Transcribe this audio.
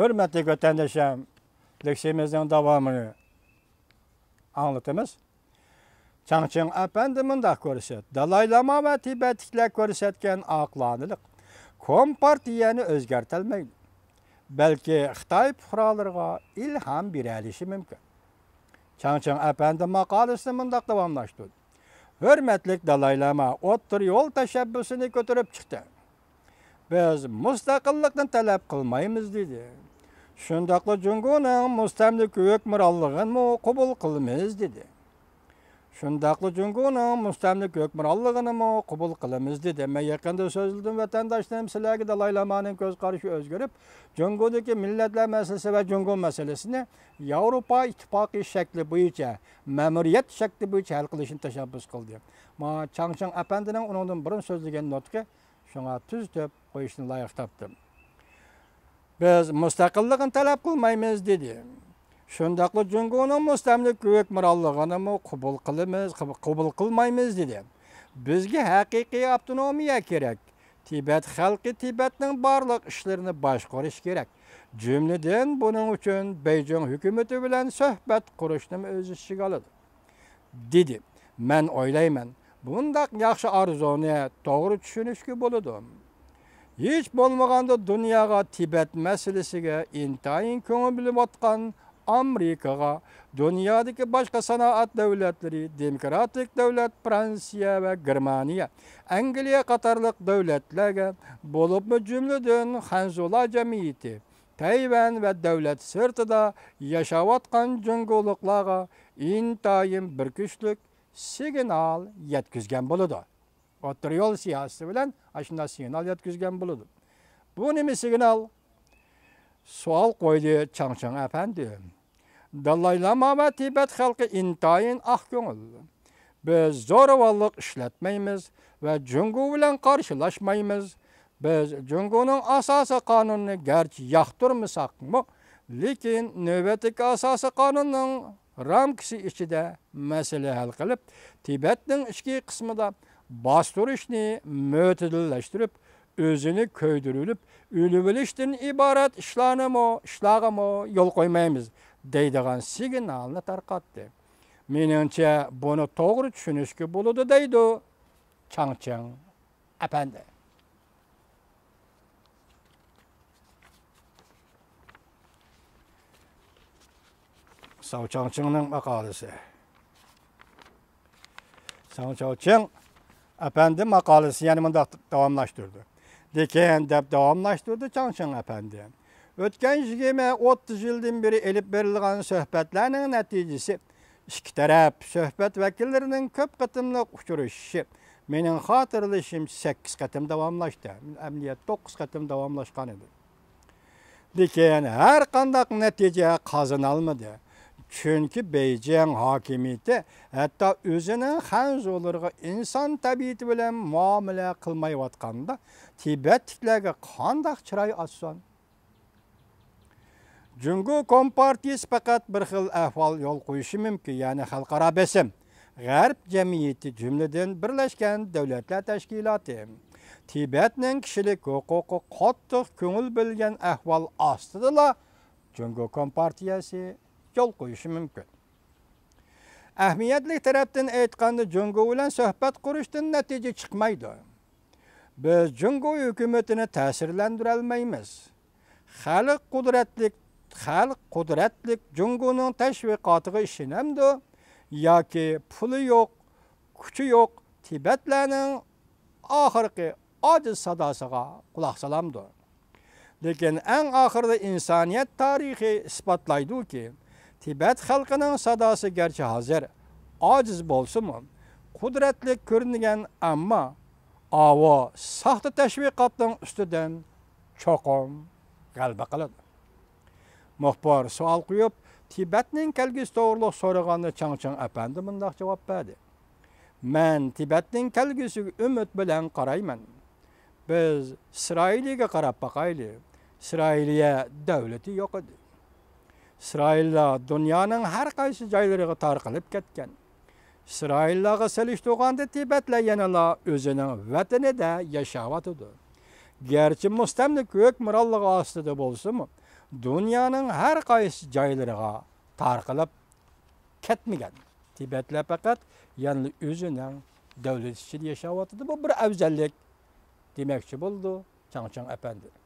Hürmetli vatandaşım, leksimizin devamını anlatımız. Changcheng Efendi mundaq ko'rsat. Dalay Lama va Tibetliklar ko'rsatgan aqlonlik Kompartiyani o'zgartirmaydi. Balki Xitoy fuqarolariga ilhom berilishi mumkin. Changcheng Efendi maqolasini mundaq davomlashtirdi. Hurmatli Dalay Lama o'ttir yo'l tashabbusini ko'tarib chiqdi. Biz mustaqillikni talab qilmaymiz dedi. Shundaqla Jungoning mustamlik hukmronligini qabul qilamiz dedi. Shundaqla Jungoning mustamlik hukmronligini qabul qilamiz dedi. Men yaqinda so'zladim vatandoshlarım sizlarga Dalay Lamaning ko'z qarashi o'zgarib, Jungodagi millatlar masalasi va Jungo masalasini Yevropa ittifoqi shakli bo'yicha, ma'muriyat shakli bo'yicha hal qilishni tashabbus qildi. Ma Changcheng Efendining undan burun so'zlagan nutqi shunga tuz deb qo'yishni loyiq topdim. Biz mustaqillikni talab qilmaymiz dedi. Shundaqla Jungoning mustamlik hukmronligini qabul qilmaymiz dedi. Bizga haqiqiy avtonomiya kerak. Tibet xalqi Tibetning barliq ishlarini boshqarish kerak. Jumladan buning uchun Beijing hukumati bilan suhbat qurishni o'z ishiga oladi. dedi. Men o'ylayman, bundaq yaxshi arzuni to'g'ri tushunishga bo'ladi. Hech bo'lmaganda dunyoga Tibet masalasiga intayin ko'ngil bilib Amerikaga, dunyodagi boshqa sanoat davlatlari, demokratik davlat Fransiya va Germaniya, Angliya qatorliq davlatlarga, bo'libmi jumladan Hanzula jamiyati, Tayvan va davlat sirtida yashayotgan jungoliklarga intayin bir kuchlik signal yetkazgan bo'ladi. O'tir yo'l siyosati bilan ashunday signal yetkazgan bo'ladi. Bu nima signal? Savol qo'ydi Changcheng Efendi. Dalay Lama va Tibet xalqi intayin ko'ngil. Biz zo'ravonlik ishlatmaymiz va Jungo bilan qarshilashmaymiz. Biz Jungoning asosiy qonunini garchi yoqtirmasakmi, lekin navbatdagi asosiy qonunning ramkasi ichida masala hal qilib, Tibetning ichki qismida bostirishni mo'tadillashtirib, o'zini ko'ydirilib, o'lib bilishdan iborat ishlag'imi yo'l qo'ymaymiz deydigan signalni tarqatdi. Meningcha buni to'g'ri tushunishga bo'ladi deydi Changcheng Efendi. Changchengning maqolasi. Changcheng Efendi maqolasi yana bunda davomlashtirdi. Dekan deb davomlashtirdi Changcheng Efendi. O'tgan 20-30 yildan beri elib berilgan suhbatlarning natijasi ikki taraf suhbat vakillarining ko'p qatimliq uchrashishi mening xotirlashim 8 qatim davomlashdi. Amaliyat 9 qatim davomlashgan edi. Lekin har qanday natija qozonolmadi. Chunki Beijing hokimiyati hatto o'zining Hanzolariga inson tabiati bilan muomala qilmayotganda Tibetliklarga qanday chiroy ochsin? Jungo Kompartiyasi faqat bir xil ahvol yo'l qo'yishi mumkin, ya'ni xalqaro besim. G'arb jamiyati jumladan Birlashgan Davlatlar Tashkiloti Tibetning kishilik huquqi qattiq ko'ngil bilgan ahvol ostida Jungo Kompartiyasi yo'l qo'yishi mumkin. Ahamiyatli tarafdan aytganda Jungo bilan suhbat qurishdan natija chiqmaydi. Biz Jungo hukumatini ta'sirlantira olmaymiz. Xalq qudratlik Jungoning tashviqotiga ishonamdi yoki puli yo'q, kuchi yo'q Tibetlarning oxirgi ojiz sadosiga quloq solamdi. Lekin eng oxirida insoniyat tarixi isbotlaydi-ki, Tibet xalqining sadosi garchi hozir ojiz bo'lsa-mu, qudratli ko'ringan, ammo avo soxta tashviqotning ustidan cho'qim g'alaba qiladi. Muxbir savol qo'yib, Tibetning kelgusi to'g'riliq so'raganda Changcheng Efendi bunday javob berdi. Men Tibetning kelgusiga umid bilan qarayman. Biz Isroilga qarab boqaylik. Isroiliya davlati yo'q edi. Isroillar dunyoning har qaysi joylariga tarqalib ketgan. Isroillarga solishtirganda Tibetlar yana o'zining vatanida yashayotdi. Gerçi mustamlik hukmronligi ostida bo'lsa-mu, dunyoning har qaysi joylariga tarqalib ketmagan. Tibetlar faqat yalnız o'zining davlat ichida yashayotdi. Bu bir afzallik demoqchi bo'ldi Changchang apandi.